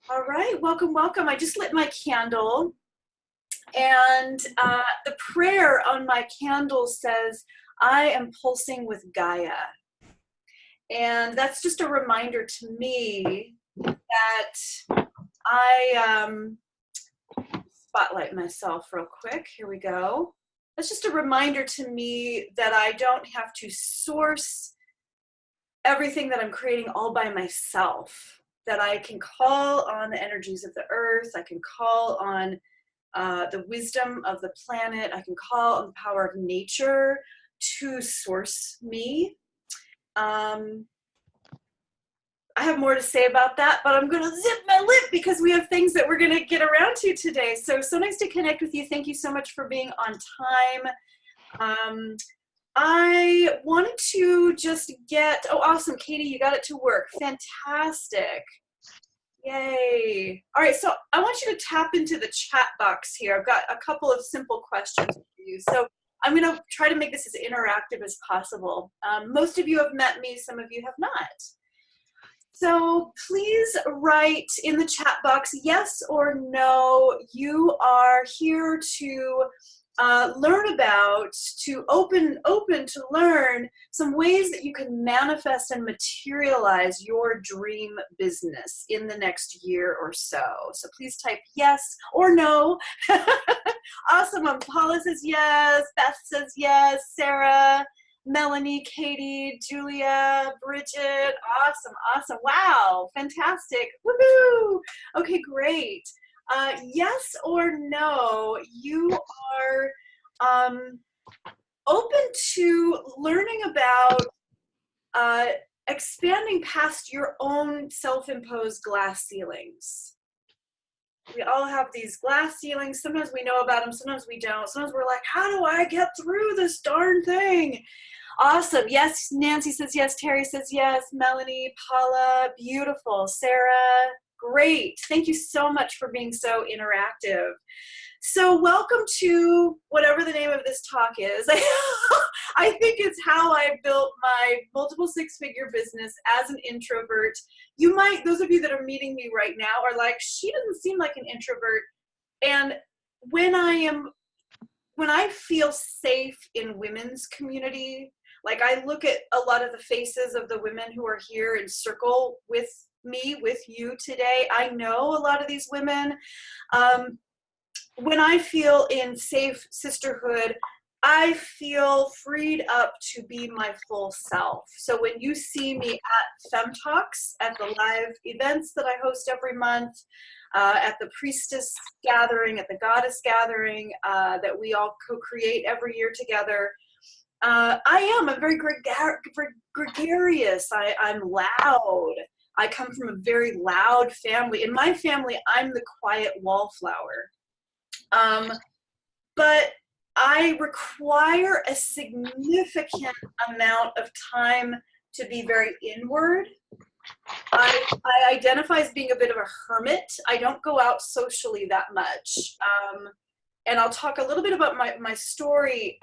All right, welcome, welcome. I just lit my candle, and the prayer on my candle says, I am pulsing with Gaia. And that's just a reminder to me that spotlight myself real quick. Here we go. That's just a reminder to me that I don't have to source everything that I'm creating all by myself, that I can call on the energies of the earth. I can call on the wisdom of the planet. I can call on the power of nature to source me. I have more to say about that, but I'm going to zip my lip because we have things that we're going to get around to today. So nice to connect with you. Thank you so much for being on time. I wanted to just oh, awesome, Katie, you got it to work. Fantastic. Yay. All right, so I want you to tap into the chat box here. I've got a couple of simple questions for you. So I'm going to try to make this as interactive as possible. Most of you have met me, some of you have not. So please write in the chat box, yes or no, you are here to learn about, to open to learn some ways that you can manifest and materialize your dream business in the next year or so. So please type yes or no. Awesome. Paula says yes. Beth says yes. Sarah, Melanie, Katie, Julia, Bridget. Awesome. Wow. Fantastic. Woohoo. Okay, great. Yes or no, you are open to learning about expanding past your own self-imposed glass ceilings. We all have these glass ceilings. Sometimes we know about them, sometimes we don't. Sometimes we're like, how do I get through this darn thing? Awesome. Yes, Nancy says yes. Terry says yes. Melanie, Paula, beautiful. Sarah, great. Thank you so much for being so interactive. So welcome to whatever the name of this talk is. I think it's how I built my multiple six-figure business as an introvert. You might, those of you that are meeting me right now are like, she doesn't seem like an introvert. And when I feel safe in women's community, like I look at a lot of the faces of the women who are here in circle with me, with you today, I know a lot of these women. When I feel in safe sisterhood, I feel freed up to be my full self. So when you see me at Femme Talks, at the live events that I host every month, at the Priestess gathering, at the Goddess gathering that we all co-create every year together, I'm very gregarious. I'm loud. I come from a very loud family. In my family, I'm the quiet wallflower. But I require a significant amount of time to be very inward. I identify as being a bit of a hermit. I don't go out socially that much. And I'll talk a little bit about my story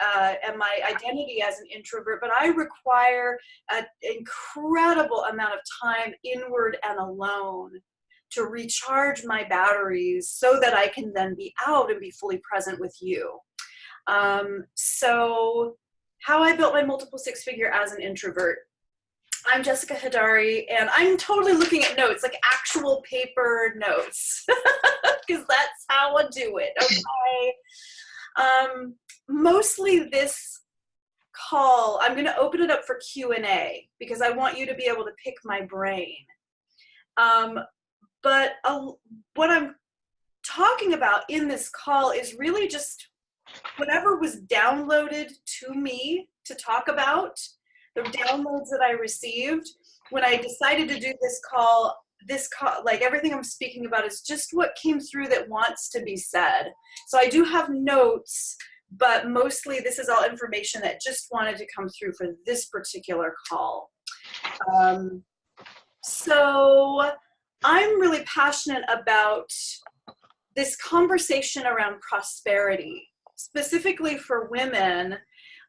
and my identity as an introvert, but I require an incredible amount of time inward and alone to recharge my batteries so that I can then be out and be fully present with you. So how I built my multiple six-figure as an introvert. I'm Jessica Hadari, and I'm totally looking at notes, like actual paper notes, because that's how I do it, okay? Mostly this call, I'm going to open it up for Q&A, because I want you to be able to pick my brain. But what I'm talking about in this call is really just whatever was downloaded to me to talk about, the downloads that I received when I decided to do this call, like everything I'm speaking about is just what came through that wants to be said. So I do have notes, but mostly this is all information that just wanted to come through for this particular call. So I'm really passionate about this conversation around prosperity, specifically for women.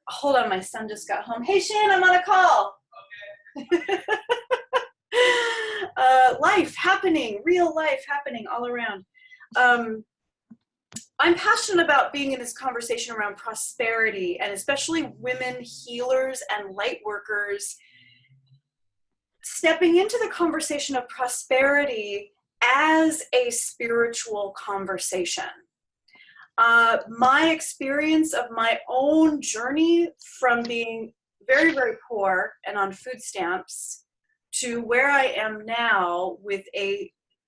Hold on, my son just got home. Hey, Shan, I'm on a call. Okay. life happening, real life happening all around. I'm passionate about being in this conversation around prosperity, and especially women healers and light workers stepping into the conversation of prosperity as a spiritual conversation. My experience of my own journey from being very, very poor and on food stamps to where I am now with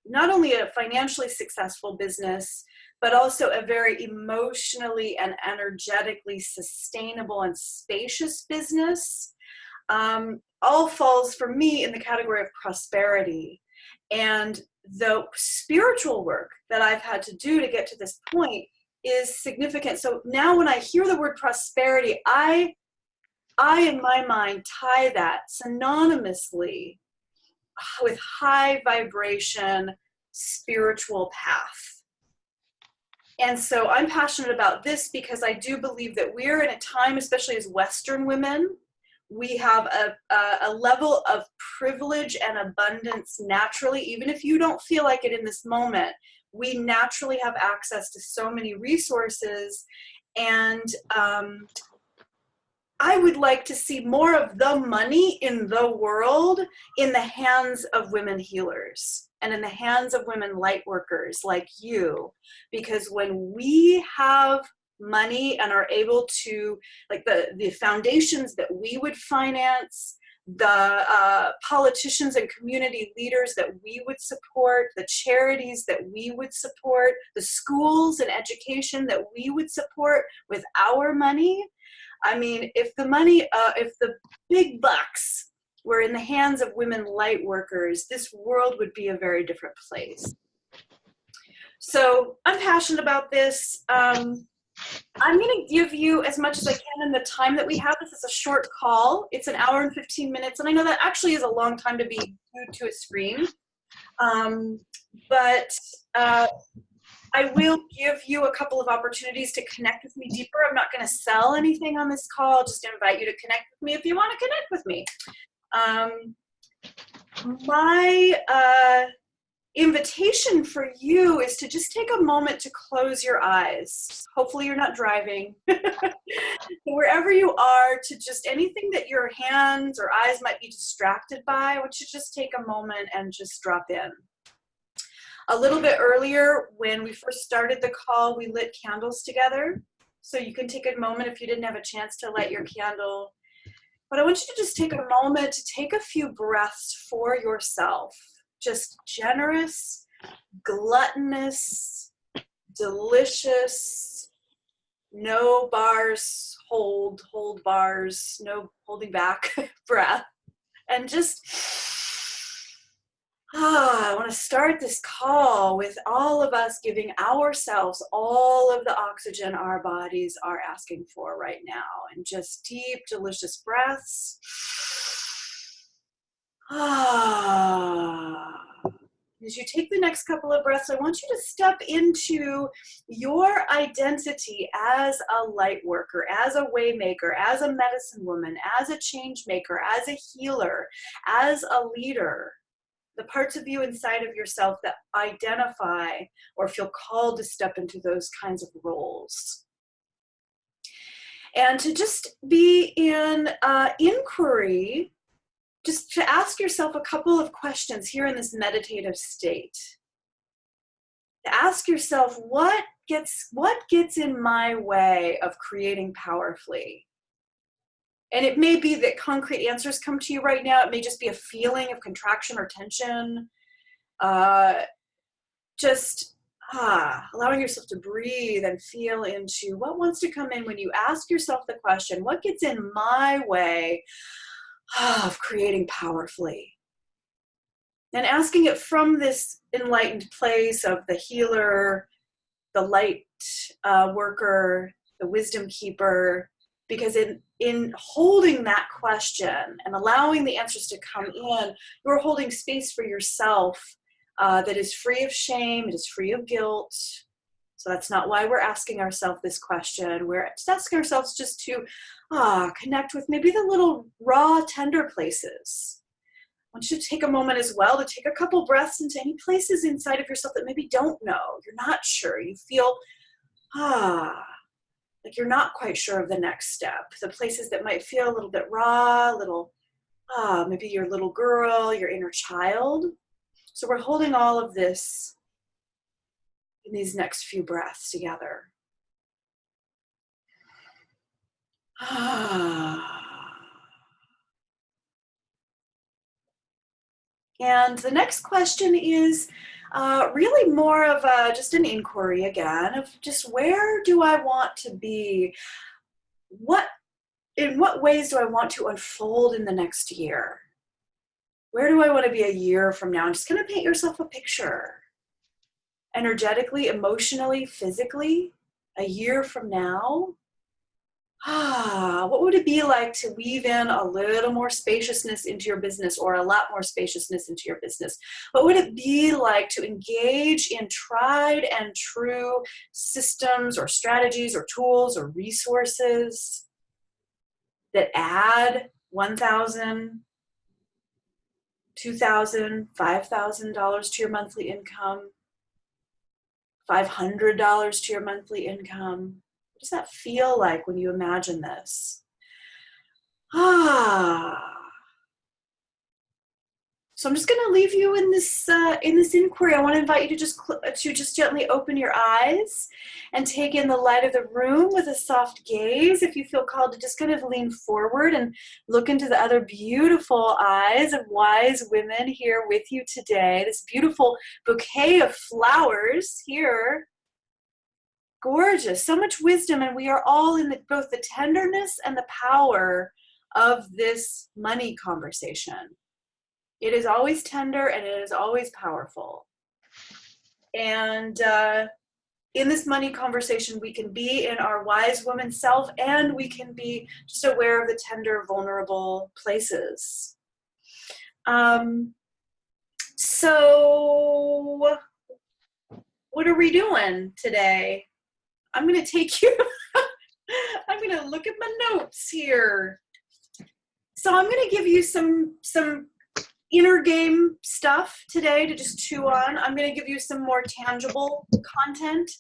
not only a financially successful business, but also a very emotionally and energetically sustainable and spacious business, all falls for me in the category of prosperity. And the spiritual work that I've had to do to get to this point is significant. So now when I hear the word prosperity, I in my mind tie that synonymously with high vibration spiritual path. And so I'm passionate about this because I do believe that we're in a time, especially as Western women, we have a level of privilege and abundance naturally, even if you don't feel like it in this moment. We naturally have access to so many resources, and I would like to see more of the money in the world in the hands of women healers and in the hands of women light workers like you, because when we have money and are able to, like the foundations that we would finance, the politicians and community leaders that we would support, the charities that we would support, the schools and education that we would support with our money. I mean, if the big bucks were in the hands of women light workers, this world would be a very different place. So I'm passionate about this. I'm going to give you as much as I can in the time that we have. This is a short call. It's an hour and 15 minutes, and I know that actually is a long time to be glued to a screen. But I will give you a couple of opportunities to connect with me deeper. I'm not going to sell anything on this call. I'll just invite you to connect with me if you want to connect with me. My invitation for you is to just take a moment to close your eyes. Hopefully you're not driving. Wherever you are, to just anything that your hands or eyes might be distracted by, I want you to just take a moment and just drop in. A little bit earlier, when we first started the call, we lit candles together. So you can take a moment if you didn't have a chance to light your candle. But I want you to just take a moment to take a few breaths for yourself. Just generous, gluttonous, delicious, no bars, hold bars, no holding back breath. And just, I want to start this call with all of us giving ourselves all of the oxygen our bodies are asking for right now. And just deep, delicious breaths. As you take the next couple of breaths, I want you to step into your identity as a light worker, as a way maker, as a medicine woman, as a change maker, as a healer, as a leader. The parts of you inside of yourself that identify or feel called to step into those kinds of roles. And to just be in inquiry, just to ask yourself a couple of questions here in this meditative state. To ask yourself, what gets in my way of creating powerfully? And it may be that concrete answers come to you right now. It may just be a feeling of contraction or tension. Allowing yourself to breathe and feel into what wants to come in when you ask yourself the question, what gets in my way of creating powerfully? And asking it from this enlightened place of the healer, the light worker, the wisdom keeper, because in holding that question and allowing the answers to come in, you're holding space for yourself that is free of shame, it is free of guilt. So that's not why we're asking ourselves this question. We're just asking ourselves just to connect with maybe the little raw, tender places want you to take a moment as well to take a couple breaths into any places inside of yourself that maybe don't know. You're not sure. You feel, like you're not quite sure of the next step. The places that might feel a little bit raw, maybe your little girl, your inner child. So we're holding all of this in these next few breaths together. And the next question is really more of just an inquiry again of just where do I want to be? In what ways do I want to unfold in the next year? Where do I want to be a year from now? And just kind of paint yourself a picture. Energetically, emotionally, physically, a year from now. What would it be like to weave in a little more spaciousness into your business, or a lot more spaciousness into your business? What would it be like to engage in tried and true systems or strategies or tools or resources that add $1,000, $2,000, $5,000 to your monthly income, $500 to your monthly income? What does that feel like when you imagine this? So I'm just going to leave you in this inquiry. I want to invite you to just gently open your eyes and take in the light of the room with a soft gaze. If you feel called to just kind of lean forward and look into the other beautiful eyes of wise women here with you today. This beautiful bouquet of flowers here. Gorgeous, so much wisdom, and we are all in both the tenderness and the power of this money conversation. It is always tender and it is always powerful. And in this money conversation, we can be in our wise woman self, and we can be just aware of the tender, vulnerable places. So what are we doing today? I'm going to take you, I'm going to look at my notes here. So I'm going to give you some inner game stuff today to just chew on. I'm going to give you some more tangible content.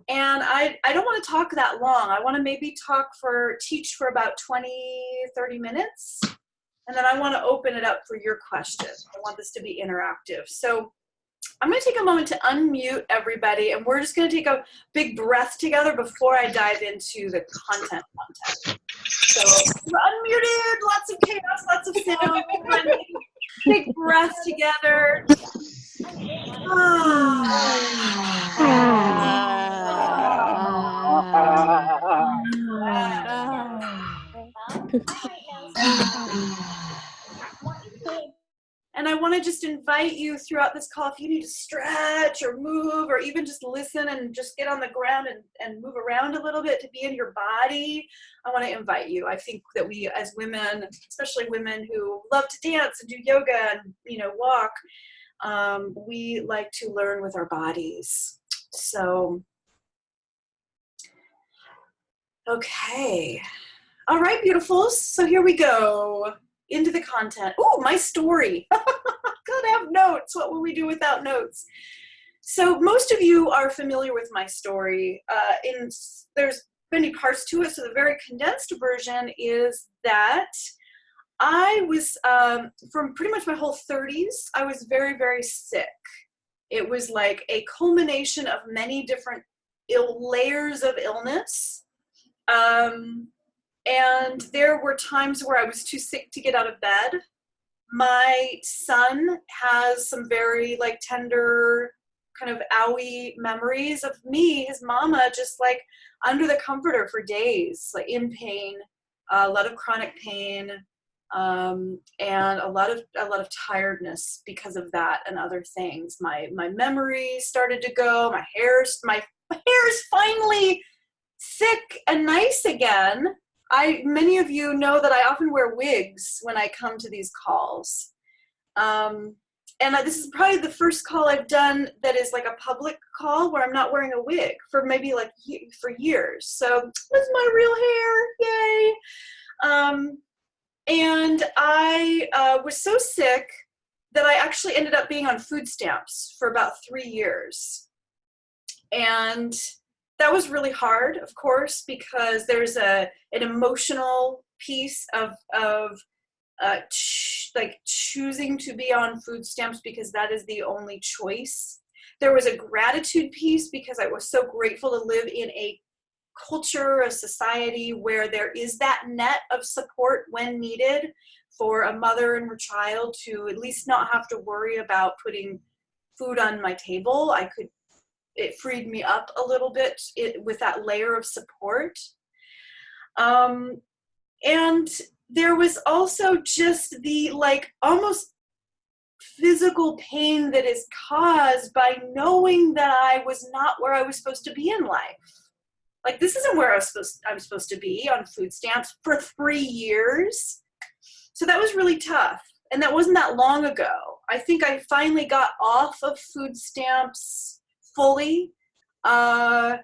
And I don't want to talk that long. I want to maybe teach for about 20, 30 minutes. And then I want to open it up for your questions. I want this to be interactive. So I'm going to take a moment to unmute everybody, and we're just going to take a big breath together before I dive into the content. So we're unmuted, lots of chaos, lots of sound. Big breath together. And I want to just invite you throughout this call, if you need to stretch or move or even just listen and just get on the ground and move around a little bit to be in your body, I want to invite you. I think that we as women, especially women who love to dance and do yoga and, walk, we like to learn with our bodies. So, okay. All right, beautifuls. So here we go. Into the content. Oh, my story. Gotta have notes. What will we do without notes? So most of you are familiar with my story. There's many parts to it. So the very condensed version is that I was, from pretty much my whole 30s, I was very, very sick. It was like a culmination of many different layers of illness. And there were times where I was too sick to get out of bed. My son has some very tender kind of owie memories of me, his mama, just under the comforter for days, in pain, a lot of chronic pain, and a lot of tiredness because of that and other things. My memory started to go. My hair's finally thick and nice again. Many of you know that I often wear wigs when I come to these calls. And this is probably the first call I've done that is a public call where I'm not wearing a wig for maybe for years. So this is my real hair, yay. And I was so sick that I actually ended up being on food stamps for about 3 years. And that was really hard, of course, because there's an emotional piece of like choosing to be on food stamps because that is the only choice. There was a gratitude piece because I was so grateful to live in a culture, a society where there is that net of support when needed for a mother and her child to at least not have to worry about putting food on my table. It freed me up a little bit with that layer of support. And there was also just the like almost physical pain that is caused by knowing that I was not where I was supposed to be in life. Like, this isn't where I'm supposed to be, on food stamps for 3 years. So that was really tough. And that wasn't that long ago. I think I finally got off of food stamps fully about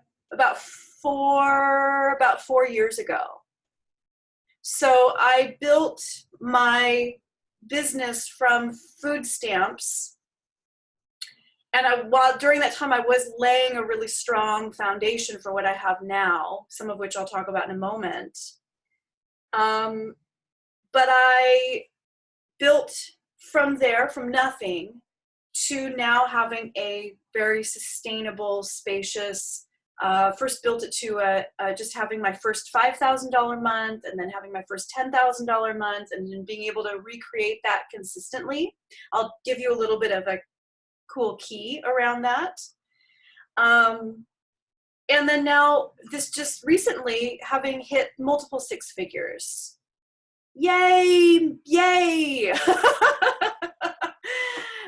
4 years ago. So I built my business from food stamps. And while during that time I was laying a really strong foundation for what I have now, some of which I'll talk about in a moment. But I built from there, from nothing, to now having a very sustainable, spacious, first built it to just having my first $5,000 month, and then having my first $10,000 month, and then being able to recreate that consistently. I'll give you a little bit of a cool key around that. And then now, this just recently, having hit multiple 6 figures. Yay, yay.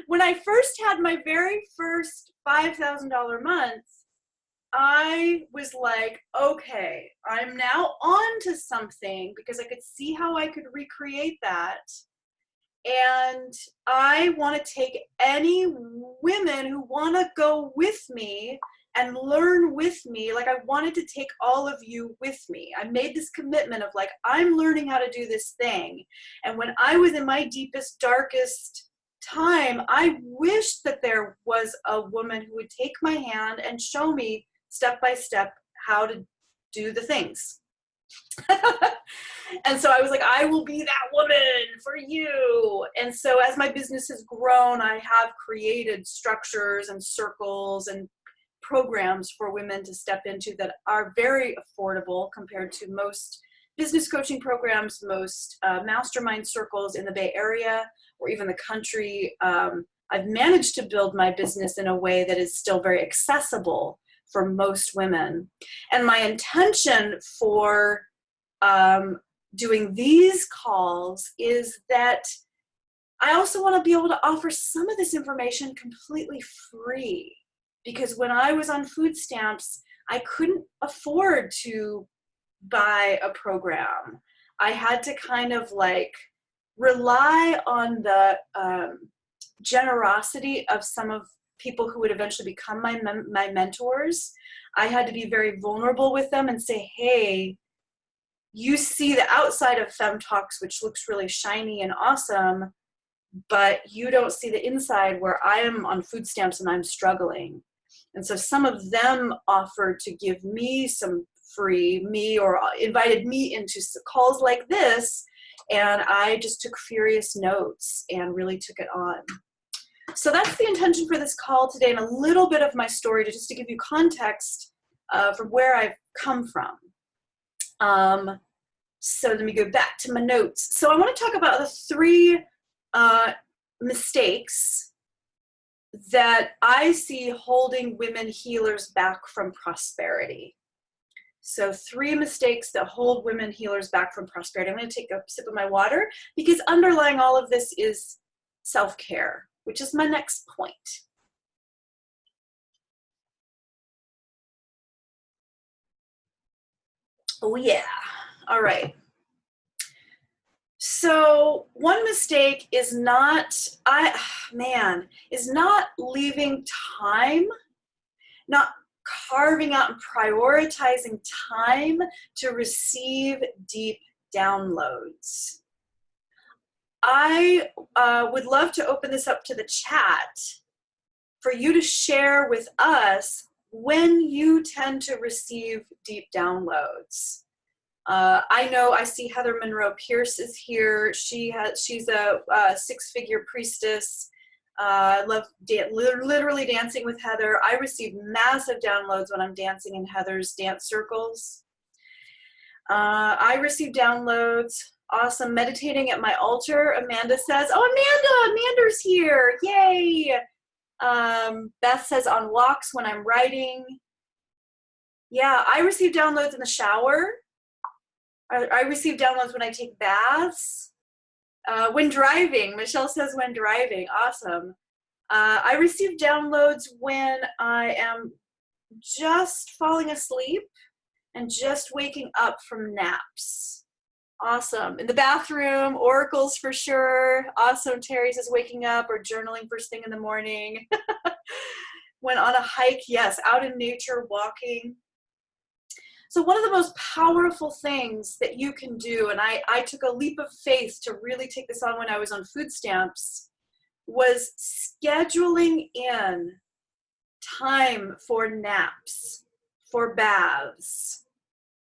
When I first had my very first $5,000 month, I was like, okay, I'm now on to something, because I could see how I could recreate that. And I want to take any women who want to go with me and learn with me. Like, I wanted to take all of you with me. I made this commitment of like, I'm learning how to do this thing. And when I was in my deepest, darkest time, I wished that there was a woman who would take my hand and show me step by step how to do the things. And so I was like, I will be that woman for you. And so as my business has grown, I have created structures and circles and programs for women to step into that are very affordable compared to most business coaching programs, most mastermind circles in the Bay Area or even the country. I've managed to build my business in a way that is still very accessible for most women. And my intention for doing these calls is that I also want to be able to offer some of this information completely free, because when I was on food stamps, I couldn't afford to buy a program. I had to kind of like rely on the generosity of some of people who would eventually become my mentors. I had to be very vulnerable with them and say, hey, you see the outside of Femme Talks, which looks really shiny and awesome, but you don't see the inside where I am on food stamps and I'm struggling. And so some of them offered to give me some free, or invited me into calls like this, and I just took furious notes and really took it on. So that's the intention for this call today, and a little bit of my story just to give you context from where I've come from. So let me go back to my notes. So I want to talk about the 3 mistakes that I see holding women healers back from prosperity. So 3 mistakes that hold women healers back from prosperity. I'm going to take a sip of my water, because underlying all of this is self-care, which is my next point. Oh yeah. All right. So one mistake is not leaving time, not carving out and prioritizing time to receive deep downloads. I would love to open this up to the chat for you to share with us when you tend to receive deep downloads. I know I see Heather Monroe Pierce is here. She's a six-figure priestess. I love literally dancing with Heather. I receive massive downloads when I'm dancing in Heather's dance circles. I receive downloads. Awesome. Meditating at my altar, Amanda says. Oh, Amanda's here. Yay. Beth says on walks when I'm writing. Yeah, I receive downloads in the shower. I receive downloads when I take baths. When driving, Michelle says when driving. Awesome. I receive downloads when I am just falling asleep and just waking up from naps. Awesome. In the bathroom, oracles for sure. Awesome. Terry says waking up or journaling first thing in the morning. When on a hike, yes, out in nature, walking. So one of the most powerful things that you can do, and I took a leap of faith to really take this on when I was on food stamps, was scheduling in time for naps, for baths,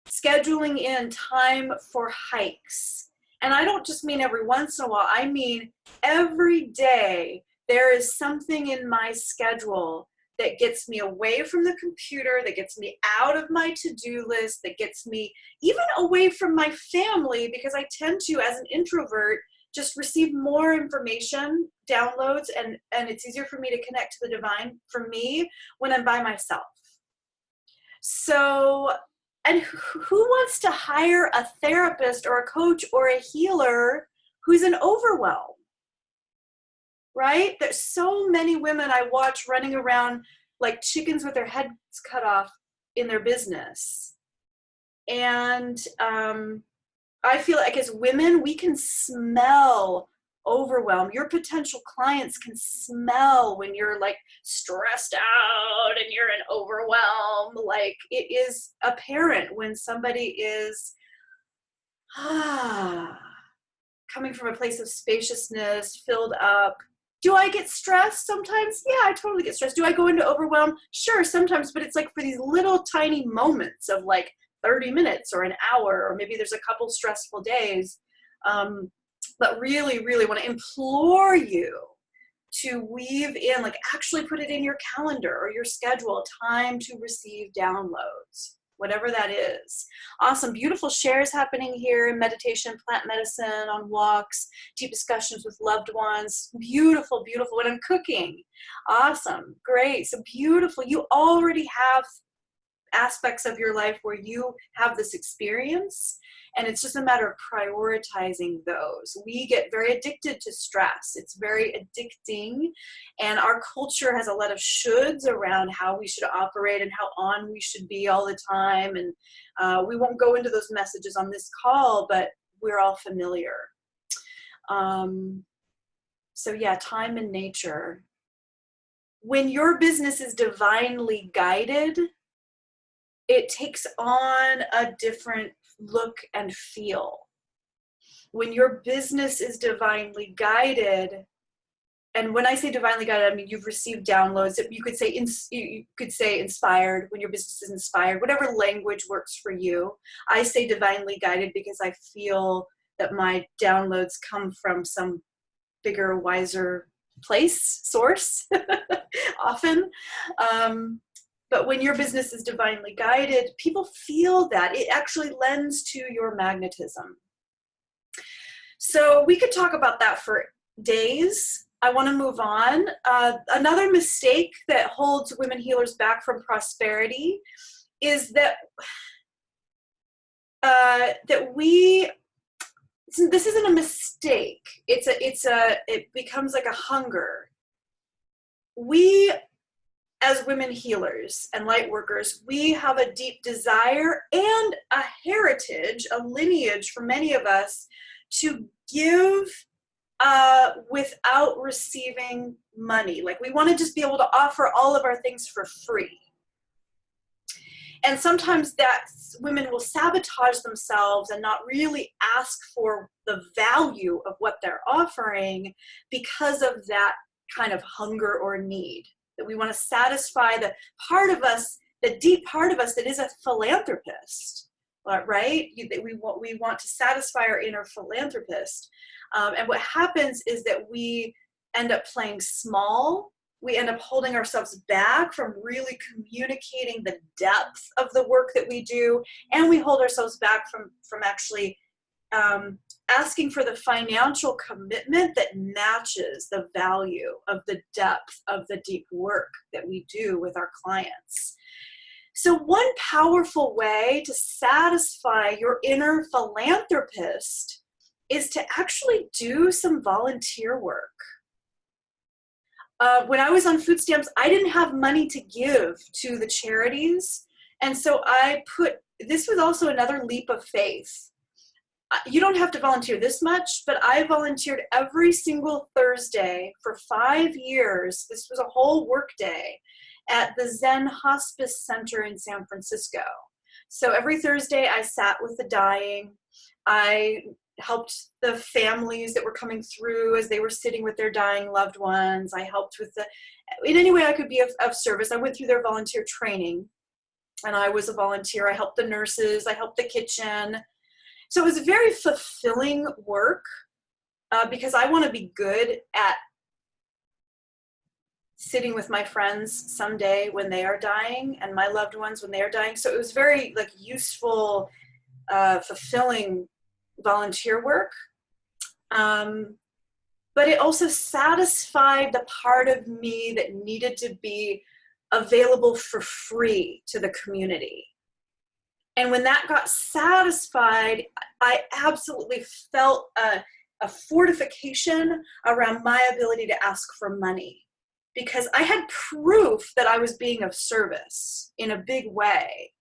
scheduling in time for hikes. And I don't just mean every once in a while, I mean every day there is something in my schedule that gets me away from the computer, that gets me out of my to-do list, that gets me even away from my family, because I tend to, as an introvert, just receive more information, downloads, and it's easier for me to connect to the divine for me when I'm by myself. So, and who wants to hire a therapist or a coach or a healer who's in overwhelm? Right? There's so many women I watch running around like chickens with their heads cut off in their business. And I feel like as women, we can smell overwhelm. Your potential clients can smell when you're like stressed out and you're in overwhelm. Like it is apparent when somebody is coming from a place of spaciousness, filled up. Do I get stressed sometimes? Yeah, I totally get stressed. Do I go into overwhelm? Sure, sometimes, but it's like for these little tiny moments of like 30 minutes or an hour, or maybe there's a couple stressful days. But really, really want to implore you to weave in, like actually put it in your calendar or your schedule, time to receive downloads, whatever that is. Awesome, beautiful shares happening here, meditation, plant medicine, on walks, deep discussions with loved ones. Beautiful, beautiful. When I'm cooking, awesome, great. So beautiful. You already have aspects of your life where you have this experience, and it's just a matter of prioritizing those. We get very addicted to stress. It's very addicting, and our culture has a lot of shoulds around how we should operate and how on we should be all the time, and we won't go into those messages on this call, but we're all familiar. So yeah, time and nature. When your business is divinely guided, it takes on a different look and feel. When your business is divinely guided, and when I say divinely guided, I mean you've received downloads. You could say inspired. When your business is inspired, whatever language works for you. I say divinely guided because I feel that my downloads come from some bigger, wiser place, source, often. But when your business is divinely guided, people feel that. It actually lends to your magnetism. So we could talk about that for days. I want to move on. Another mistake that holds women healers back from prosperity is that this isn't a mistake. It becomes like a hunger. We, as women healers and light workers, we have a deep desire and a heritage, a lineage for many of us to give without receiving money. Like we want to just be able to offer all of our things for free. And sometimes that women will sabotage themselves and not really ask for the value of what they're offering because of that kind of hunger or need, that we want to satisfy the part of us, the deep part of us that is a philanthropist, right? We want to satisfy our inner philanthropist. And what happens is that we end up playing small. We end up holding ourselves back from really communicating the depth of the work that we do. And we hold ourselves back from actually asking for the financial commitment that matches the value of the depth of the deep work that we do with our clients. So one powerful way to satisfy your inner philanthropist is to actually do some volunteer work. When I was on food stamps, I didn't have money to give to the charities. And so this was also another leap of faith. You don't have to volunteer this much, but I volunteered every single Thursday for 5 years. This was a whole work day at the Zen Hospice Center in San Francisco. So every Thursday I sat with the dying. I helped the families that were coming through as they were sitting with their dying loved ones. I helped in any way I could be of service. I went through their volunteer training, and I was a volunteer. I helped the nurses. I helped the kitchen. So it was very fulfilling work because I want to be good at sitting with my friends someday when they are dying and my loved ones when they are dying. So it was very useful, fulfilling volunteer work. But it also satisfied the part of me that needed to be available for free to the community. And when that got satisfied, I absolutely felt a fortification around my ability to ask for money, because I had proof that I was being of service in a big way.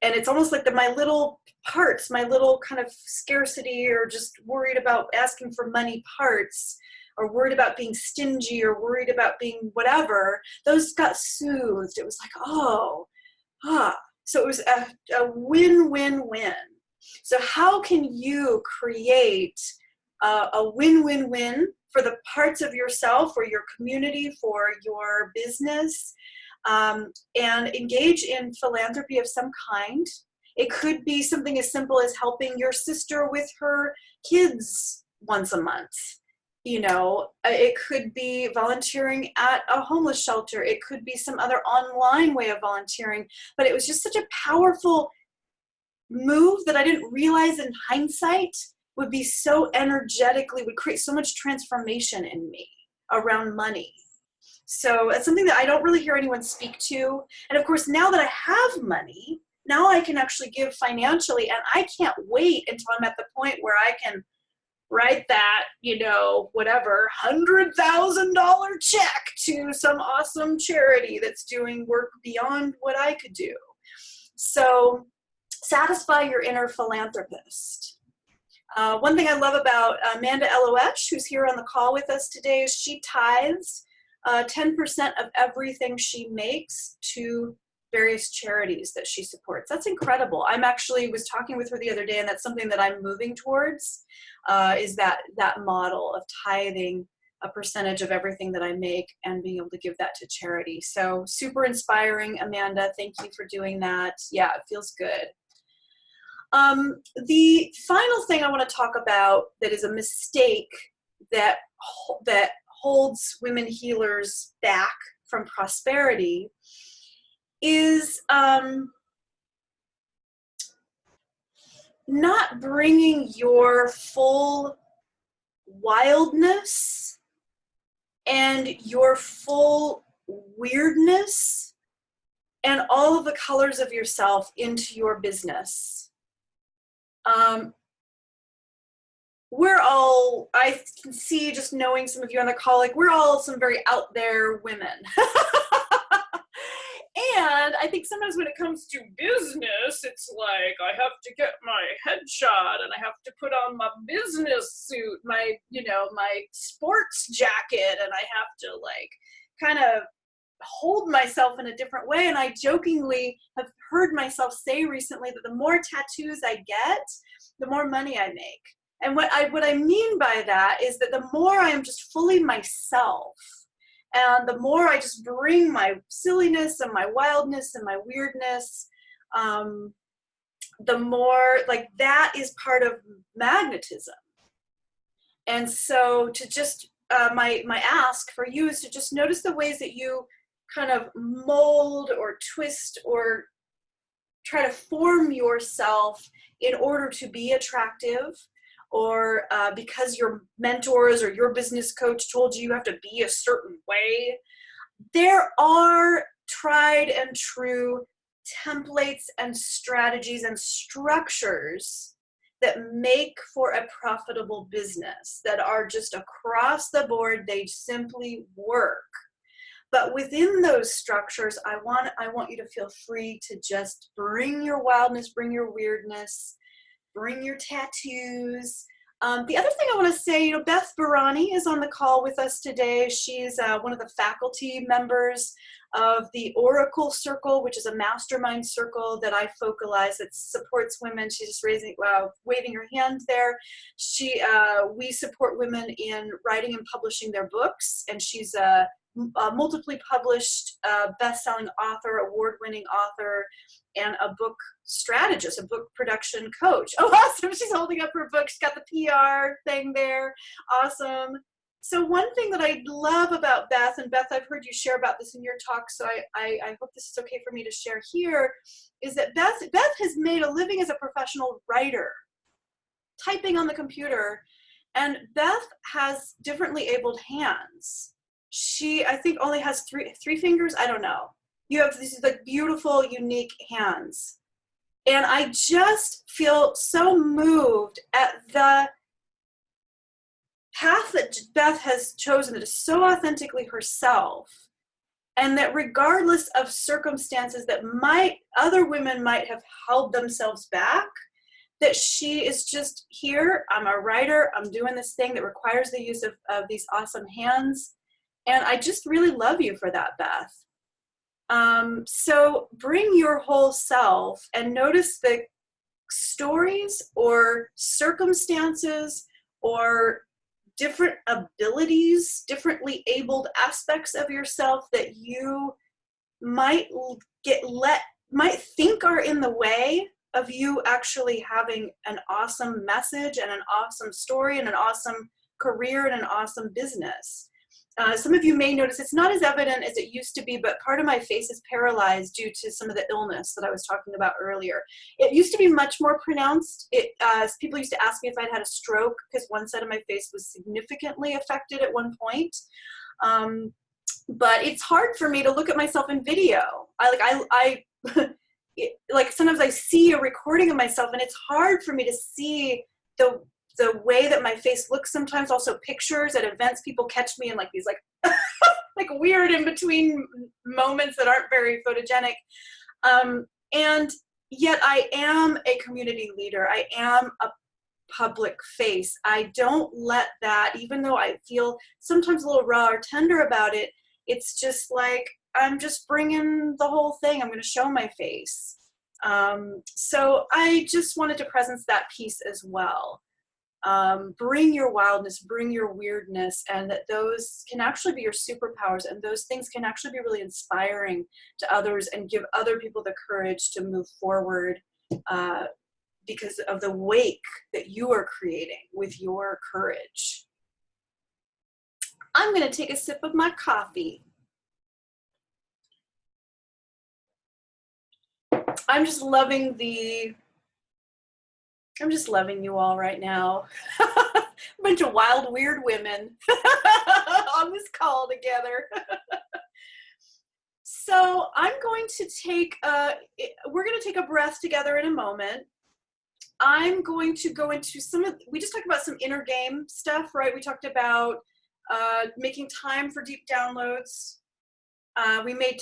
And it's almost like my little parts, my little kind of scarcity or just worried about asking for money parts, or worried about being stingy, or worried about being whatever, those got soothed. It was like, so it was a win-win-win. So how can you create a win-win-win for the parts of yourself or your community, for your business, and engage in philanthropy of some kind? It could be something as simple as helping your sister with her kids once a month. It could be volunteering at a homeless shelter. It could be some other online way of volunteering. But it was just such a powerful move that I didn't realize in hindsight would be so energetically, would create so much transformation in me around money. So it's something that I don't really hear anyone speak to. And of course, now that I have money, now I can actually give financially, and I can't wait until I'm at the point where I can write that, whatever, $100,000 check to some awesome charity that's doing work beyond what I could do. So satisfy your inner philanthropist. One thing I love about Amanda Eloesh, who's here on the call with us today, is she tithes 10% of everything she makes to various charities that she supports. That's incredible. Was talking with her the other day, and that's something that I'm moving towards, is that model of tithing a percentage of everything that I make and being able to give that to charity. So super inspiring, Amanda. Thank you for doing that. Yeah, it feels good. The final thing I want to talk about that is a mistake that holds women healers back from prosperity is not bringing your full wildness and your full weirdness and all of the colors of yourself into your business. I can see, just knowing some of you on the call, we're all some very out there women. And I think sometimes when it comes to business, it's like I have to get my headshot and I have to put on my business suit, my sports jacket, and I have to kind of hold myself in a different way. And I jokingly have heard myself say recently that the more tattoos I get, the more money I make. And what I mean by that is that the more I am just fully myself, and the more I just bring my silliness and my wildness and my weirdness, the more, like, that is part of magnetism. And so to just, my ask for you is to just notice the ways that you kind of mold or twist or try to form yourself in order to be attractive, or because your mentors or your business coach told you have to be a certain way. There are tried and true templates and strategies and structures that make for a profitable business, that are just across the board. They simply work. But within those structures, I want you to feel free to just bring your wildness, bring your weirdness, bring your tattoos. The other thing I want to say, Beth Barani is on the call with us today. She's one of the faculty members of the Oracle Circle, which is a mastermind circle that I focalize that supports women. She's just waving her hand there. We support women in writing and publishing their books, and she's a multiply published, best-selling author, award-winning author, and a book strategist, a book production coach. Oh, awesome. She's holding up her book. She's got the PR thing there. Awesome. So one thing that I love about Beth, and Beth, I've heard you share about this in your talk, so I hope this is okay for me to share here, is that Beth has made a living as a professional writer, typing on the computer, and Beth has differently abled hands. She, I think, only has three fingers. I don't know. You have these like beautiful, unique hands. And I just feel so moved at the path that Beth has chosen that is so authentically herself, and that regardless of circumstances that other women might have held themselves back, that she is just here. I'm a writer. I'm doing this thing that requires the use of these awesome hands. And I just really love you for that, Beth. So bring your whole self and notice the stories or circumstances or different abilities, differently abled aspects of yourself that you might think are in the way of you actually having an awesome message and an awesome story and an awesome career and an awesome business. Some of you may notice it's not as evident as it used to be, but part of my face is paralyzed due to some of the illness that I was talking about earlier. It used to be much more pronounced. People used to ask me if I'd had a stroke because one side of my face was significantly affected at one point. But it's hard for me to look at myself in video. Like sometimes I see a recording of myself and it's hard for me to see the way that my face looks sometimes. Also pictures at events, people catch me in like these like like weird in between moments that aren't very photogenic. And yet I am a community leader. I am a public face. I don't let that, even though I feel sometimes a little raw or tender about it, it's just like, I'm just bringing the whole thing. I'm going to show my face. So I just wanted to presence that piece as well. Bring your wildness, bring your weirdness, and that those can actually be your superpowers, and those things can actually be really inspiring to others and give other people the courage to move forward because of the wake that you are creating with your courage. I'm going to take a sip of my coffee. I'm just loving you all right now. A bunch of wild, weird women on this call together. So I'm going to we're going to take a breath together in a moment. I'm going to go into we just talked about some inner game stuff, right? We talked about making time for deep downloads. We made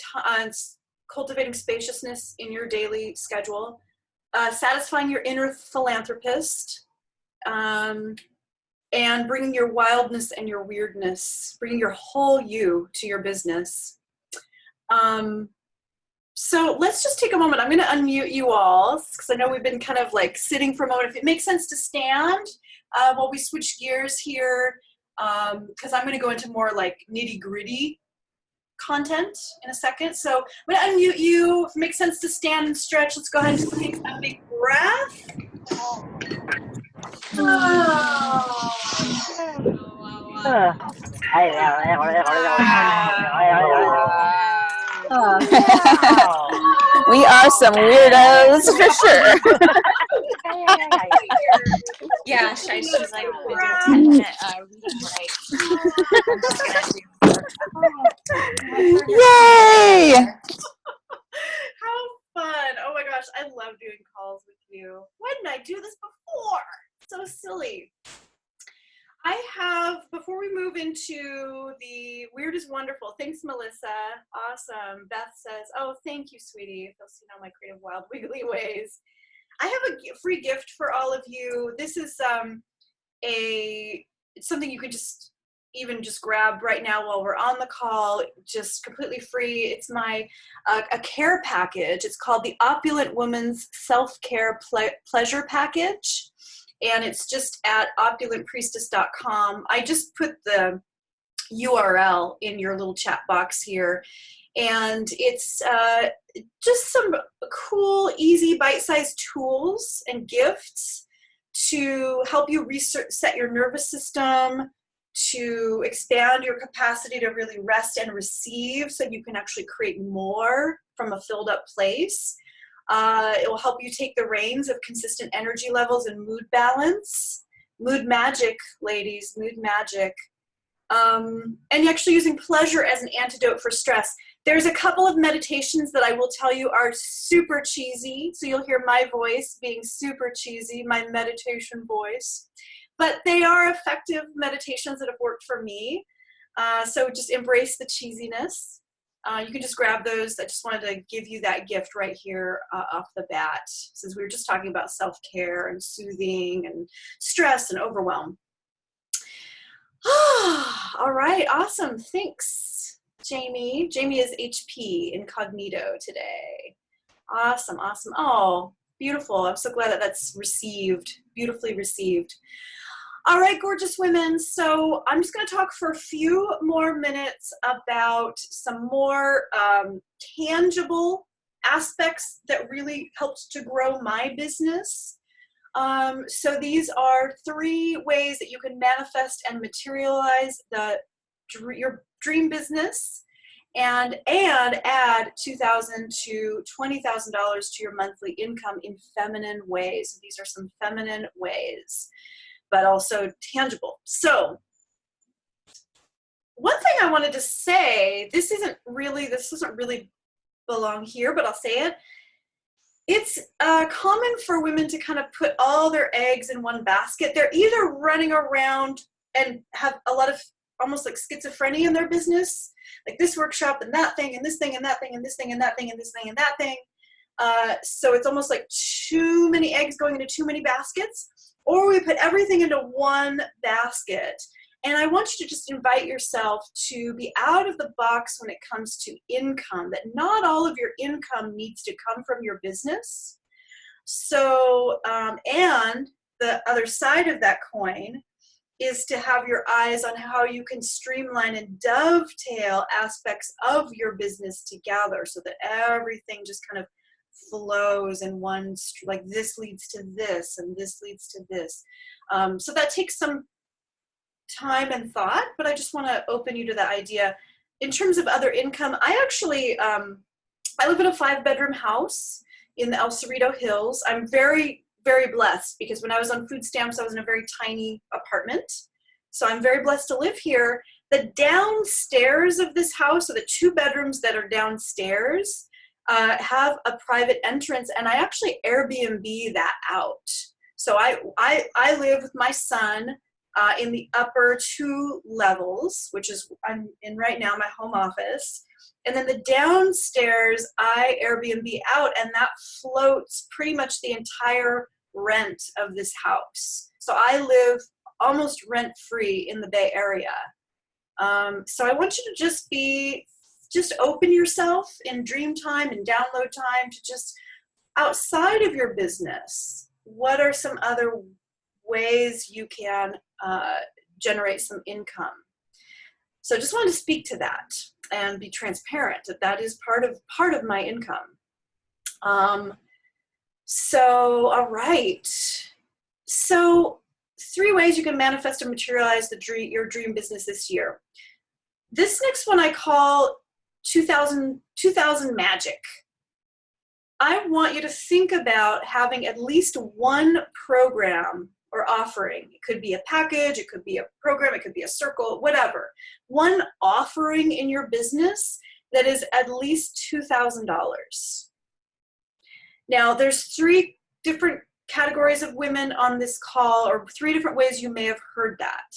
cultivating spaciousness in your daily schedule. Satisfying your inner philanthropist, and bringing your wildness and your weirdness, bringing your whole you to your business. So let's just take a moment. I'm going to unmute you all because I know we've been kind of like sitting for a moment. If it makes sense to stand while we switch gears here, because I'm going to go into more like nitty-gritty content in a second. So I'm going to unmute you. If it makes sense to stand and stretch, let's go ahead and take a big breath. We are some weirdos for sure. Yeah, she's like, we do a 10-minute reading break. Yay! How fun. Oh my gosh, I love doing calls with you. Why didn't I do this before? So silly. I have, before we move into the Weird is Wonderful, thanks Melissa, awesome. Beth says, oh, thank you, sweetie. If you'll see all my creative, wild, wiggly ways. I have a free gift for all of you. This is it's something you can just grab right now while we're on the call, just completely free. It's my a care package. It's called the Opulent Woman's Self-Care Pleasure Package, and it's just at opulentpriestess.com. I just put the URL in your little chat box here, and it's just some cool, easy, bite-sized tools and gifts to help you reset your nervous system, to expand your capacity to really rest and receive so you can actually create more from a filled up place. It will help you take the reins of consistent energy levels and mood balance. Mood magic, ladies, mood magic. And actually using pleasure as an antidote for stress. There's a couple of meditations that I will tell you are super cheesy, so you'll hear my voice being super cheesy, my meditation voice. But they are effective meditations that have worked for me. So just embrace the cheesiness. You can just grab those. I just wanted to give you that gift right here off the bat, since we were just talking about self-care and soothing and stress and overwhelm. All right, awesome. Thanks, Jamie. Jamie is HP incognito today. Awesome, awesome. Oh, beautiful. I'm so glad that that's received, beautifully received. All right, gorgeous women. So I'm just going to talk for a few more minutes about some more tangible aspects that really helped to grow my business. So these are 3 ways that you can manifest and materialize your dream business and add $2,000 to $20,000 to your monthly income in feminine ways. So these are some feminine ways, but also tangible. So one thing I wanted to say, this doesn't really belong here, but I'll say it. It's common for women to kind of put all their eggs in one basket. They're either running around and have a lot of almost like schizophrenia in their business, like this workshop and that thing and this thing and that thing and this thing and that thing and this thing and that thing. So it's almost like too many eggs going into too many baskets, or we put everything into one basket. And I want you to just invite yourself to be out of the box when it comes to income, that not all of your income needs to come from your business. So, and the other side of that coin is to have your eyes on how you can streamline and dovetail aspects of your business together so that everything just kind of flows in one, like this leads to this and this leads to this. So that takes some time and thought, but I just want to open you to the idea. In terms of other income, I actually, I live in a 5-bedroom house in the El Cerrito Hills. I'm very, very blessed because when I was on food stamps, I was in a very tiny apartment. So I'm very blessed to live here. The downstairs of this house, so the 2 bedrooms that are downstairs, have a private entrance, and I actually Airbnb that out. So I live with my son in the upper 2 levels, which is I'm in right now, my home office. And then the downstairs, I Airbnb out, and that floats pretty much the entire rent of this house. So I live almost rent-free in the Bay Area. So I want you to just be just open yourself in dream time and download time to just outside of your business. What are some other ways you can generate some income? So just wanted to speak to that and be transparent that that is part of my income. So, all right. So 3 ways you can manifest and materialize your dream business this year. This next one I call 2000 magic. I want you to think about having at least one program or offering. It could be a package, it could be a program, it could be a circle, whatever. One offering in your business that is at least $2,000. Now, there's 3 different categories of women on this call, or 3 different ways you may have heard that.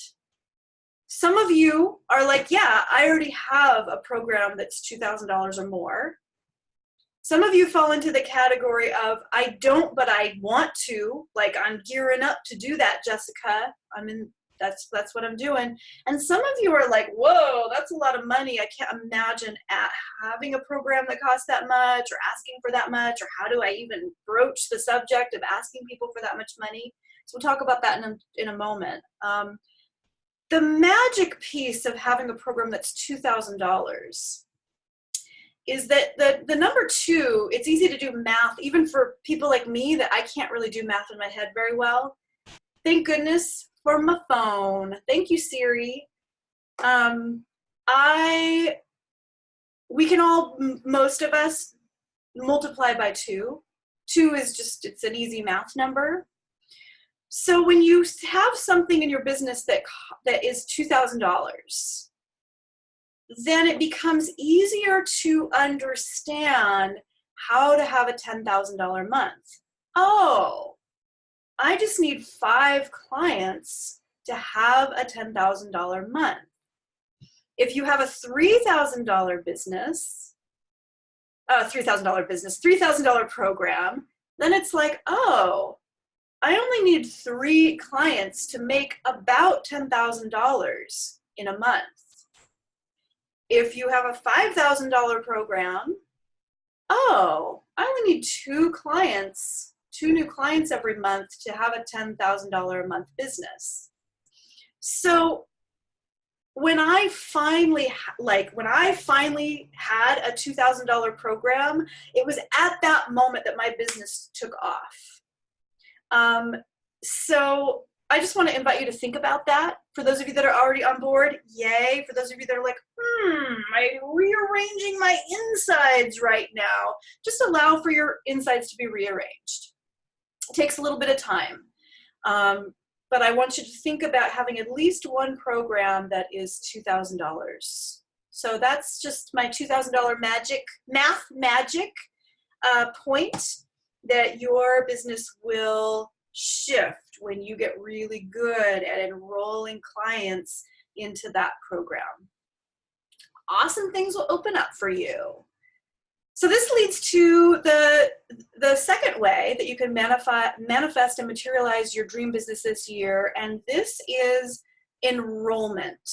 Some of you are like, yeah, I already have a program that's $2,000 or more. Some of you fall into the category of, I don't, but I want to, like I'm gearing up to do that, Jessica. That's what I'm doing. And some of you are like, whoa, that's a lot of money. I can't imagine having a program that costs that much or asking for that much, or how do I even broach the subject of asking people for that much money? So we'll talk about that in a moment. The magic piece of having a program that's $2,000 is that the number 2, it's easy to do math, even for people like me that I can't really do math in my head very well. Thank goodness for my phone. Thank you, Siri. We can all, most of us, multiply by 2. 2 is just, it's an easy math number. So when you have something in your business that is $2,000, then it becomes easier to understand how to have a $10,000 month. Oh, I just need 5 clients to have a $10,000 month. If you have a $3,000 business, $3,000 program, then it's like, oh, I only need 3 clients to make about $10,000 in a month. If you have a $5,000 program, oh, I only need 2 new clients every month to have a $10,000 a month business. So when I finally had a $2,000 program, it was at that moment that my business took off. So I just want to invite you to think about that. For those of you that are already on board, yay. For those of you that are like, I'm rearranging my insides right now, just allow for your insides to be rearranged. It takes a little bit of time. But I want you to think about having at least one program that is $2,000. So that's just my $2,000 math magic point that your business will shift when you get really good at enrolling clients into that program. Awesome things will open up for you. So this leads to the second way that you can manifest and materialize your dream business this year, and this is enrollment.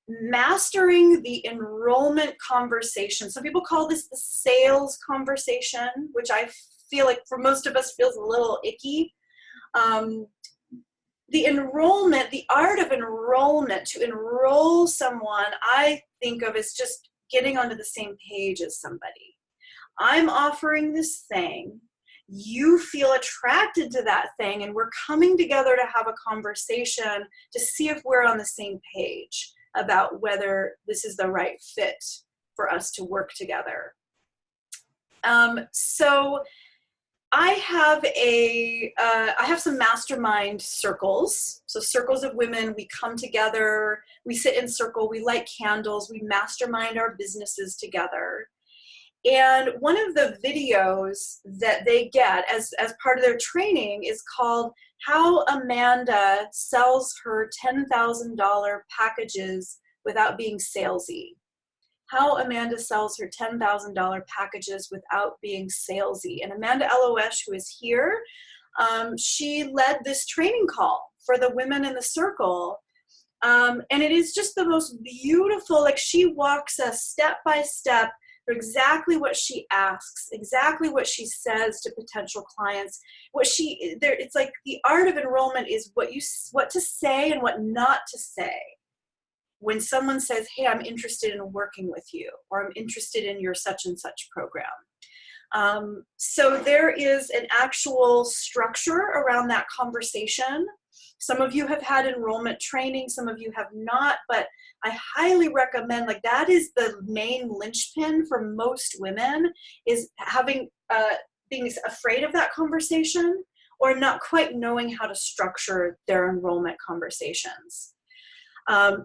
Mastering the enrollment conversation. Some people call this the sales conversation, which I feel like for most of us feels a little icky. The enrollment, the art of enrollment, to enroll someone, I think of as just getting onto the same page as somebody. I'm offering this thing. You feel attracted to that thing, and we're coming together to have a conversation to see if we're on the same page about whether this is the right fit for us to work together. So I have some mastermind circles. So circles of women, we come together, we sit in circle, we light candles, we mastermind our businesses together. And one of the videos that they get as part of their training is called How Amanda Sells Her $10,000 Packages Without Being Salesy. How Amanda sells her $10,000 packages without being salesy. And Amanda LOS, who is here, she led this training call for the women in the circle And it is just the most beautiful, like she walks us step by step through exactly what she asks, exactly what she says to potential clients. It's like the art of enrollment is what to say and what not to say. When someone says, hey, I'm interested in working with you, or I'm interested in your such and such program. So there is an actual structure around that conversation. Some of you have had enrollment training, some of you have not, but I highly recommend, like that is the main linchpin for most women, is being afraid of that conversation or not quite knowing how to structure their enrollment conversations.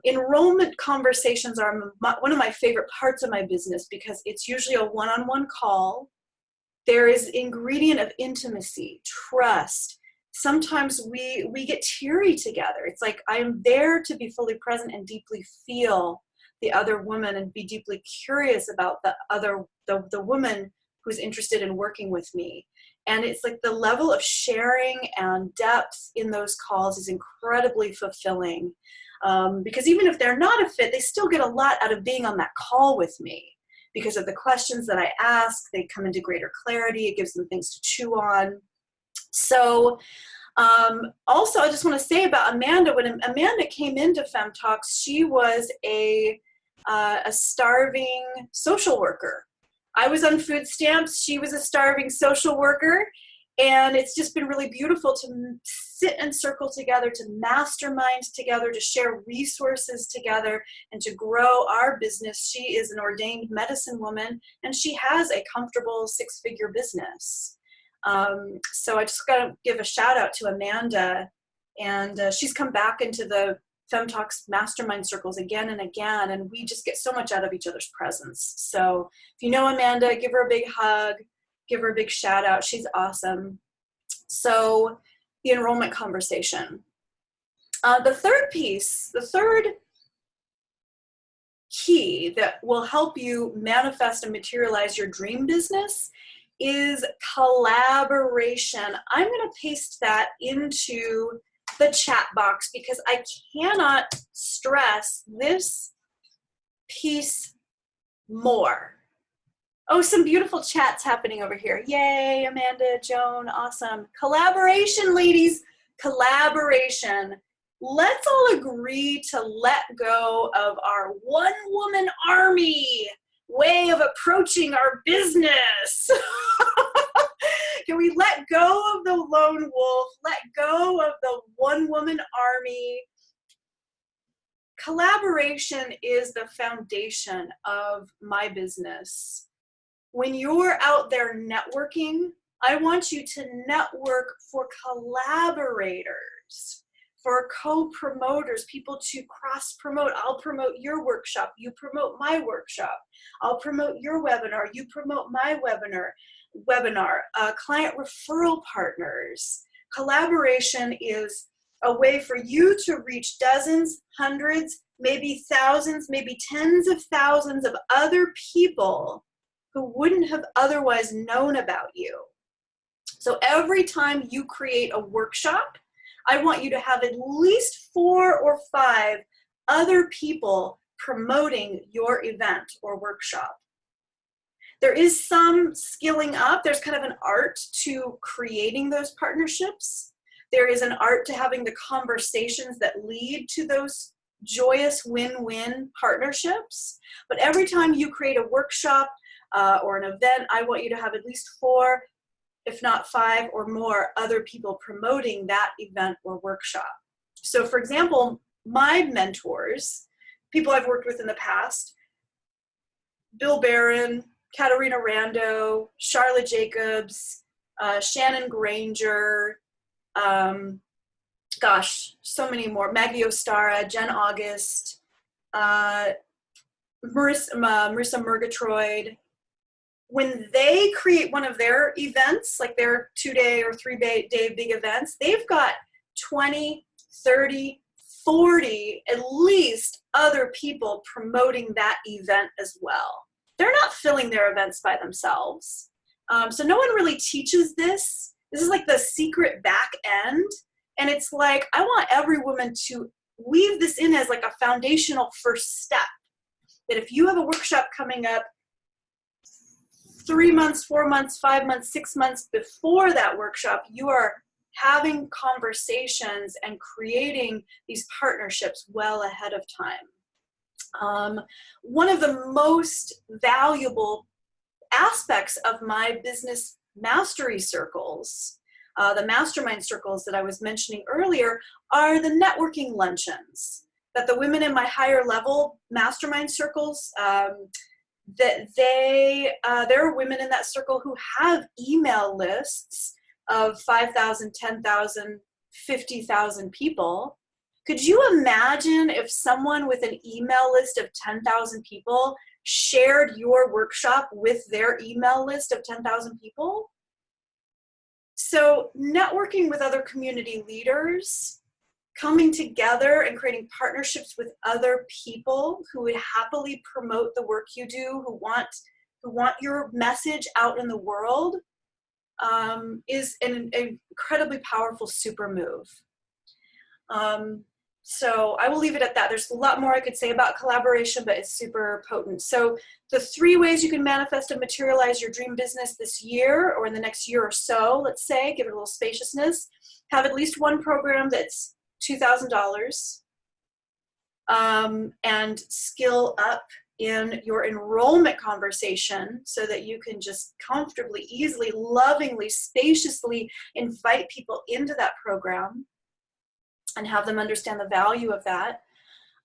Enrollment conversations are one of my favorite parts of my business because it's usually a one-on-one call. There is ingredient of intimacy, trust. Sometimes we get teary together. It's like I'm there to be fully present and deeply feel the other woman and be deeply curious about the woman who's interested in working with me. And it's like the level of sharing and depth in those calls is incredibly fulfilling. Because even if they're not a fit, they still get a lot out of being on that call with me. Because of the questions that I ask, they come into greater clarity. It gives them things to chew on. So also, I just want to say about Amanda, when Amanda came into Femme Talks, she was a starving social worker. I was on food stamps. She was a starving social worker. And it's just been really beautiful to sit and circle together, to mastermind together, to share resources together, and to grow our business. She is an ordained medicine woman, and she has a comfortable 6-figure business. So I just got to give a shout out to Amanda, and she's come back into the Femme Talks mastermind circles again and again, and we just get so much out of each other's presence. So if you know Amanda, give her a big hug. Give her a big shout out. She's awesome. So the enrollment conversation. The third piece, the third key that will help you manifest and materialize your dream business is collaboration. I'm going to paste that into the chat box because I cannot stress this piece more. Oh, some beautiful chats happening over here. Yay, Amanda, Joan, awesome. Collaboration, ladies, collaboration. Let's all agree to let go of our one-woman army way of approaching our business. Can we let go of the lone wolf, let go of the one-woman army? Collaboration is the foundation of my business. When you're out there networking, I want you to network for collaborators, for co-promoters, people to cross-promote. I'll promote your workshop, you promote my workshop. I'll promote your webinar, you promote my webinar. Client referral partners. Collaboration is a way for you to reach dozens, hundreds, maybe thousands, maybe tens of thousands of other people who wouldn't have otherwise known about you. So every time you create a workshop, I want you to have at least 4 or 5 other people promoting your event or workshop. There is some skilling up. There's kind of an art to creating those partnerships. There is an art to having the conversations that lead to those joyous win-win partnerships. But every time you create a workshop, or an event, I want you to have at least 4, if not 5 or more other people promoting that event or workshop. So for example, my mentors, people I've worked with in the past, Bill Barron, Katarina Rando, Charlotte Jacobs, Shannon Granger, gosh, so many more, Maggie Ostara, Jen August, Marissa Murgatroyd. When they create one of their events, like their 2-day or 3-day big events, they've got 20, 30, 40, at least other people promoting that event as well. They're not filling their events by themselves. So no one really teaches this. This is like the secret back end. And it's like, I want every woman to weave this in as like a foundational first step. That if you have a workshop coming up 3 months, 4 months, 5 months, 6 months before that workshop, you are having conversations and creating these partnerships well ahead of time. One of the most valuable aspects of my business mastery circles, the mastermind circles that I was mentioning earlier, are the networking luncheons that the women in my higher level mastermind circles, that there are women in that circle who have email lists of 5,000, 10,000, 50,000 people. Could you imagine if someone with an email list of 10,000 people shared your workshop with their email list of 10,000 people? So networking with other community leaders, coming together and creating partnerships with other people who would happily promote the work you do, who want your message out in the world, is an incredibly powerful super move. So I will leave it at that. There's a lot more I could say about collaboration, but it's super potent. So the 3 ways you can manifest and materialize your dream business this year or in the next year or so, let's say, give it a little spaciousness, have at least one program that's $2,000, and skill up in your enrollment conversation so that you can just comfortably, easily, lovingly, spaciously invite people into that program and have them understand the value of that.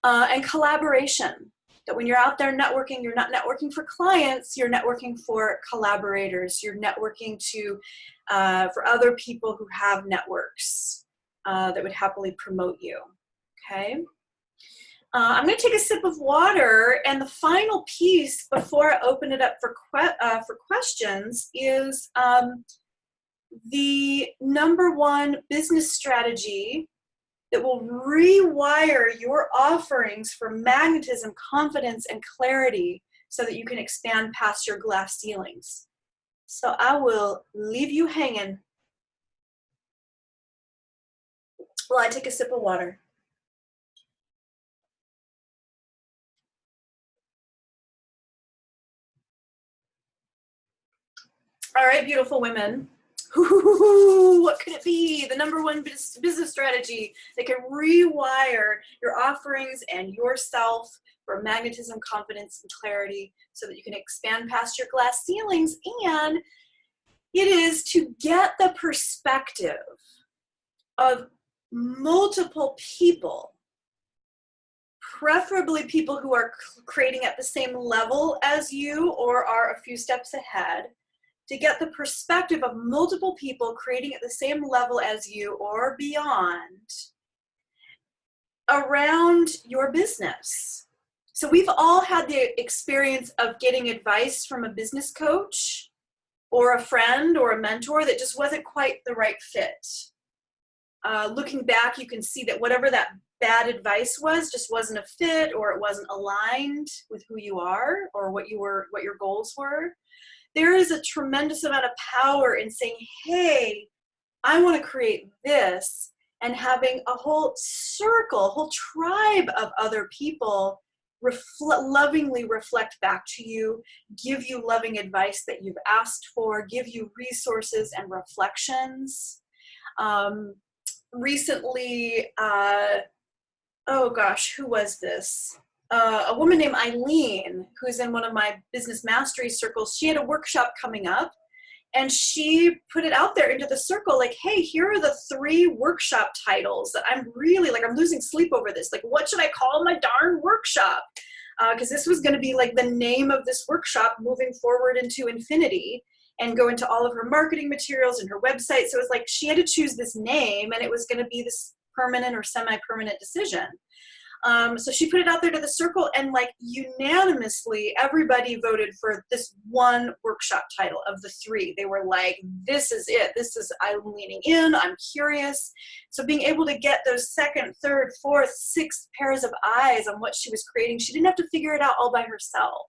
And collaboration, that when you're out there networking, you're not networking for clients, you're networking for collaborators, you're networking for other people who have networks that would happily promote you, okay? I'm going to take a sip of water, and the final piece before I open it up for questions is the #1 business strategy that will rewire your offerings for magnetism, confidence, and clarity so that you can expand past your glass ceilings. So I will leave you hanging while I take a sip of water. All right, beautiful women. What could it be? The #1 business strategy that can rewire your offerings and yourself for magnetism, confidence, and clarity so that you can expand past your glass ceilings. And it is to get the perspective of multiple people, preferably people who are creating at the same level as you or are a few steps ahead, to get the perspective of multiple people creating at the same level as you or beyond around your business. So we've all had the experience of getting advice from a business coach or a friend or a mentor that just wasn't quite the right fit. Looking back, you can see that whatever that bad advice was just wasn't a fit, or it wasn't aligned with who you are or what your goals were. There is a tremendous amount of power in saying, hey, I want to create this, and having a whole circle, a whole tribe of other people lovingly reflect back to you, give you loving advice that you've asked for, give you resources and reflections. Recently, oh gosh, who was this? A woman named Eileen, who's in one of my business mastery circles. She had a workshop coming up, and she put it out there into the circle, like, hey, here are the 3 workshop titles that I'm losing sleep over this. Like, what should I call my darn workshop? Because this was going to be like the name of this workshop moving forward into infinity and go into all of her marketing materials and her website. So it was like she had to choose this name, and it was going to be this permanent or semi-permanent decision. So she put it out there to the circle, and like unanimously, everybody voted for this one workshop title of the 3. They were like, this is it. I'm leaning in, I'm curious. So being able to get those 2nd, 3rd, 4th, 6th pairs of eyes on what she was creating, she didn't have to figure it out all by herself.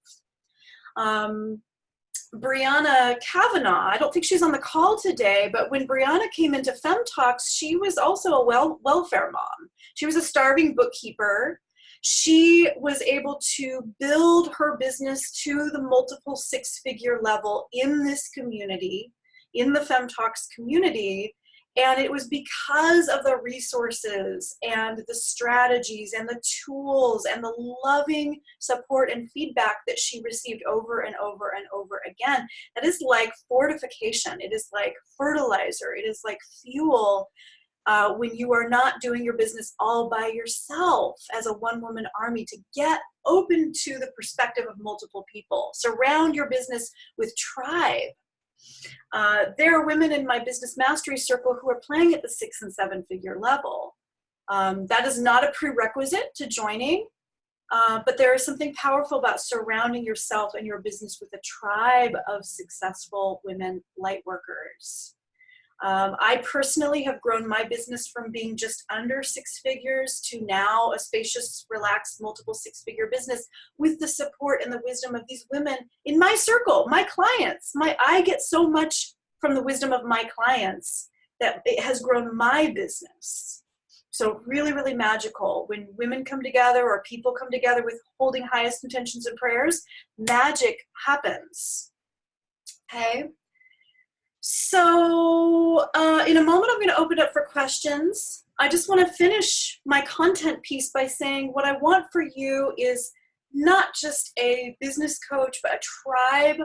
Brianna Kavanaugh. I don't think she's on the call today, but when Brianna came into Fem Talks, she was also a welfare mom. She was a starving bookkeeper. She was able to build her business to the multiple six-figure level in this community, in the Fem Talks community. And it was because of the resources and the strategies and the tools and the loving support and feedback that she received over and over and over again. That is like fortification. It is like fertilizer. It is like fuel when you are not doing your business all by yourself as a one-woman army, to get open to the perspective of multiple people. Surround your business with tribe. There are women in my business mastery circle who are playing at the 6- and 7-figure level. That is not a prerequisite to joining, but there is something powerful about surrounding yourself and your business with a tribe of successful women light workers. I personally have grown my business from being just under 6 figures to now a spacious, relaxed, multiple 6-figure business with the support and the wisdom of these women in my circle, my clients. I get so much from the wisdom of my clients that it has grown my business. So really, really magical. When women come together or people come together with holding highest intentions and prayers, magic happens. Okay? So in a moment, I'm going to open up for questions. I just want to finish my content piece by saying what I want for you is not just a business coach, but a tribe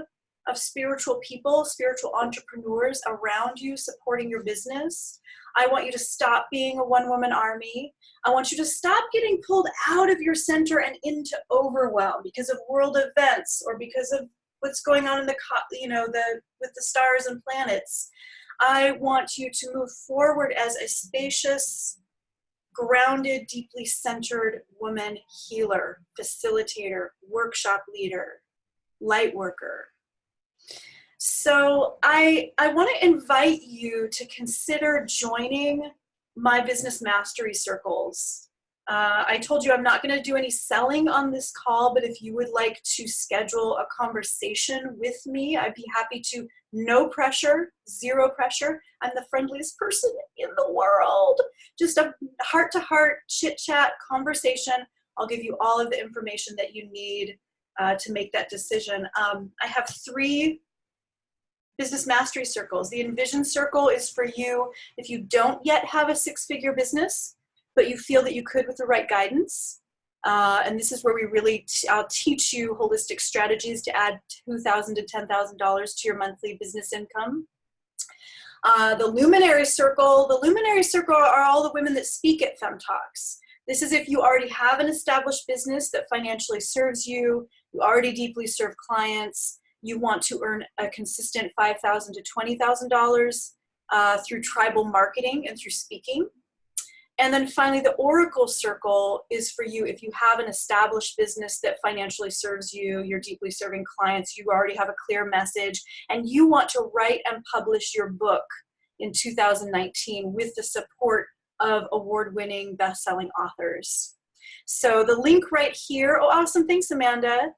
of spiritual people, spiritual entrepreneurs around you supporting your business. I want you to stop being a one-woman army. I want you to stop getting pulled out of your center and into overwhelm because of world events or because of what's going on in with the stars and planets. I want you to move forward as a spacious, grounded, deeply centered woman healer, facilitator, workshop leader, light worker. So I want to invite you to consider joining my business mastery circles. I told you I'm not going to do any selling on this call, but if you would like to schedule a conversation with me, I'd be happy to. No pressure, zero pressure. I'm the friendliest person in the world. Just a heart-to-heart, chit-chat conversation. I'll give you all of the information that you need to make that decision. I have 3 business mastery circles. The Envision Circle is for you if you don't yet have a 6-figure business, but you feel that you could with the right guidance. And this is where we really, I'll teach you holistic strategies to add $2,000 to $10,000 to your monthly business income. The Luminary Circle are all the women that speak at Fem Talks. This is if you already have an established business that financially serves you, you already deeply serve clients, you want to earn a consistent $5,000 to $20,000 through tribal marketing and through speaking. And then finally, the Oracle Circle is for you if you have an established business that financially serves you, you're deeply serving clients, you already have a clear message, and you want to write and publish your book in 2019 with the support of award-winning best-selling authors. So the link right here, oh, awesome, thanks, Amanda.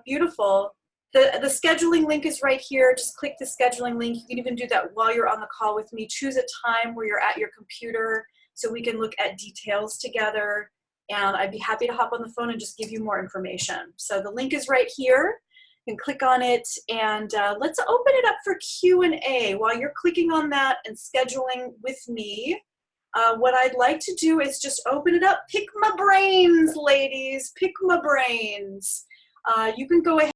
Beautiful. The scheduling link is right here. Just click the scheduling link. You can even do that while you're on the call with me. Choose a time where you're at your computer so we can look at details together. And I'd be happy to hop on the phone and just give you more information. So the link is right here. You can click on it, and let's open it up for Q&A. While you're clicking on that and scheduling with me, what I'd like to do is just open it up. Pick my brains, ladies. Pick my brains. You can go ahead